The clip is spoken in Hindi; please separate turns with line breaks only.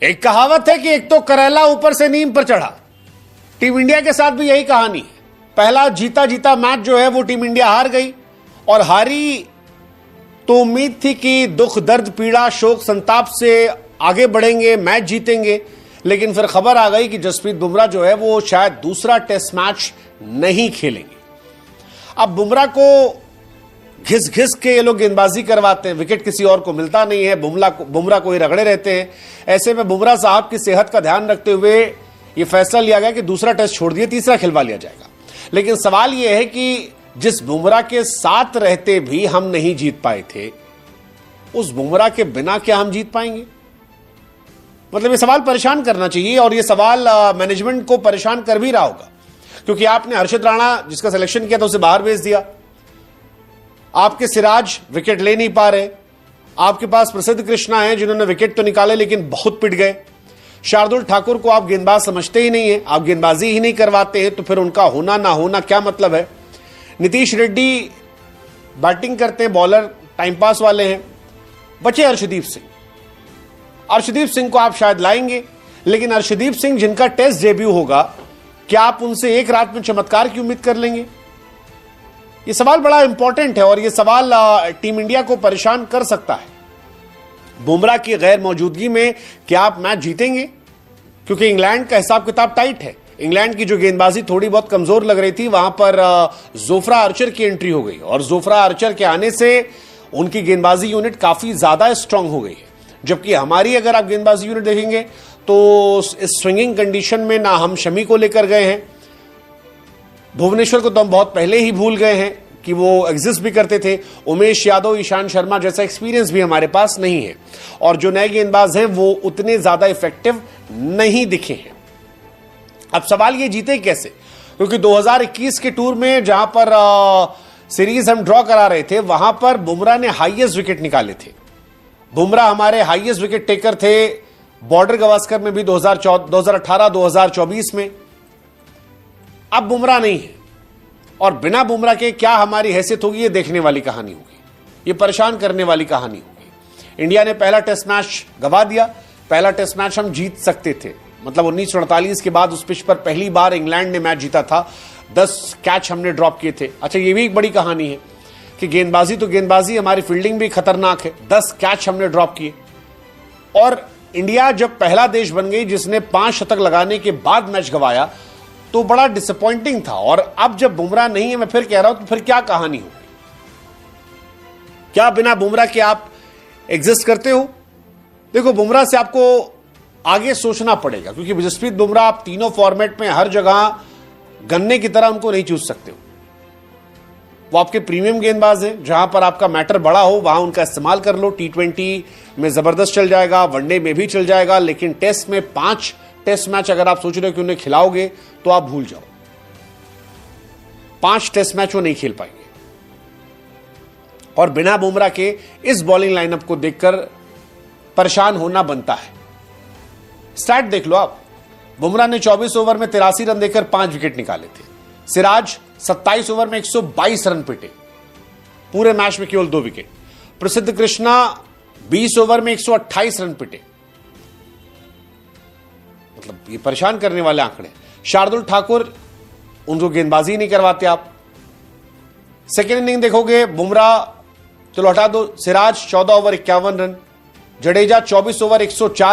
एक कहावत है कि एक तो करेला ऊपर से नीम पर चढ़ा। टीम इंडिया के साथ भी यही कहानी है। पहला जीता जीता मैच जो है वो टीम इंडिया हार गई, और हारी तो उम्मीद थी कि दुख दर्द पीड़ा शोक संताप से आगे बढ़ेंगे, मैच जीतेंगे, लेकिन फिर खबर आ गई कि जसप्रीत बुमराह जो है वो शायद दूसरा टेस्ट मैच नहीं खेलेंगे। अब बुमराह को घिस घिस के ये लोग गेंदबाजी करवाते हैं, विकेट किसी और को मिलता नहीं है, बुमराह को ही रगड़े रहते हैं। ऐसे में बुमराह साहब की सेहत का ध्यान रखते हुए ये फैसला लिया गया कि दूसरा टेस्ट छोड़ दिए, तीसरा खिलवा लिया जाएगा। लेकिन सवाल यह है कि जिस बुमराह के साथ रहते भी हम नहीं जीत पाए थे, उस बुमराह के बिना क्या हम जीत पाएंगे? मतलब ये सवाल परेशान करना चाहिए, और ये सवाल मैनेजमेंट को परेशान कर भी रहा होगा, क्योंकि आपने हर्षित राणा जिसका सिलेक्शन किया था उसे बाहर भेज दिया, आपके सिराज विकेट ले नहीं पा रहे, आपके पास प्रसिद्ध कृष्णा हैं जिन्होंने विकेट तो निकाले लेकिन बहुत पिट गए, शार्दुल ठाकुर को आप गेंदबाज समझते ही नहीं है, आप गेंदबाजी ही नहीं करवाते हैं, तो फिर उनका होना ना होना क्या मतलब है? नीतीश रेड्डी बैटिंग करते हैं, बॉलर टाइम पास वाले हैं। बचे अर्शदीप सिंह। अर्शदीप सिंह को आप शायद लाएंगे, लेकिन अर्शदीप सिंह जिनका टेस्ट डेब्यू होगा, क्या आप उनसे एक रात में चमत्कार की उम्मीद कर लेंगे? यह सवाल बड़ा इंपॉर्टेंट है, और यह सवाल टीम इंडिया को परेशान कर सकता है। बुमराह की गैर मौजूदगी में क्या आप मैच जीतेंगे? क्योंकि इंग्लैंड का हिसाब किताब टाइट है। इंग्लैंड की जो गेंदबाजी थोड़ी बहुत कमजोर लग रही थी, वहां पर जोफ्रा आर्चर की एंट्री हो गई, और जोफ्रा आर्चर के आने से उनकी गेंदबाजी यूनिट काफी ज्यादा स्ट्रांग हो गई है। जबकि हमारी अगर आप गेंदबाजी यूनिट देखेंगे तो इस स्विंगिंग कंडीशन में ना हम शमी को लेकर गए हैं, भुवनेश्वर को तो हम बहुत पहले ही भूल गए हैं कि वो एग्जिस्ट भी करते थे, उमेश यादव, ईशांत शर्मा जैसा एक्सपीरियंस भी हमारे पास नहीं है, और जो नए गेंदबाज हैं वो उतने ज्यादा इफेक्टिव नहीं दिखे हैं। अब सवाल ये जीते कैसे? क्योंकि 2021 के टूर में जहां पर सीरीज हम ड्रॉ करा रहे थे, वहां पर बुमराह ने हाईएस्ट विकेट निकाले थे। बुमराह हमारे हाईएस्ट विकेट टेकर थे बॉर्डर गवास्कर में भी 2018-2024 में। अब बुमराह नहीं है, और बिना बुमराह के क्या हमारी हैसियत होगी, ये देखने वाली कहानी होगी, ये परेशान करने वाली कहानी होगी। इंडिया ने पहला टेस्ट मैच गवा दिया। पहला टेस्ट मैच हम जीत सकते थे, मतलब 1948 के बाद उस पिच पर पहली बार इंग्लैंड ने मैच जीता था। 10 कैच हमने ड्रॉप किए थे। अच्छा, ये भी एक बड़ी कहानी है कि गेंदबाजी तो गेंदबाजी, हमारी फील्डिंग भी खतरनाक है। 10 कैच हमने ड्रॉप किए, और इंडिया जब पहला देश बन गई जिसने 5 शतक लगाने के बाद मैच गवाया, तो बड़ा डिसअपॉइंटिंग था। और अब जब बुमराह नहीं है, मैं फिर कह रहा हूं, तो फिर क्या कहानी होगी? क्या बिना बुमराह के आप एग्जिस्ट करते हो? देखो, बुमराह से आपको आगे सोचना पड़ेगा, क्योंकि जसप्रीत बुमराह आप तीनों फॉर्मेट में हर जगह गन्ने की तरह उनको नहीं चूस सकते हो। वो आपके प्रीमियम गेंदबाज हैं, जहां पर आपका मैटर बड़ा हो वहां उनका इस्तेमाल कर लो। T20 में जबरदस्त चल जाएगा, वनडे में भी चल जाएगा, लेकिन टेस्ट में 5 टेस्ट मैच अगर आप सोच रहे हो कि उन्हें खिलाओगे, तो आप भूल जाओ। 5 टेस्ट मैच वो नहीं खेल पाएंगे, और बिना बुमराह के इस बॉलिंग लाइनअप को देखकर परेशान होना बनता है। स्टैट देख लो आप, बुमराह ने 24 ओवर में 83 रन देकर 5 विकेट निकाले थे। सिराज 27 ओवर में 122 रन पिटे, पूरे मैच में केवल 2 विकेट। प्रसिद्ध कृष्णा 20 ओवर में 128 रन पिटे, मतलब ये परेशान करने वाले आंकड़े। शार्दुल ठाकुर, उनको गेंदबाजी नहीं करवाते आप। सेकेंड इनिंग देखोगे, बुमराह चलो हटा दो, Siraj 14 over 51 run, Jadeja 24 over 104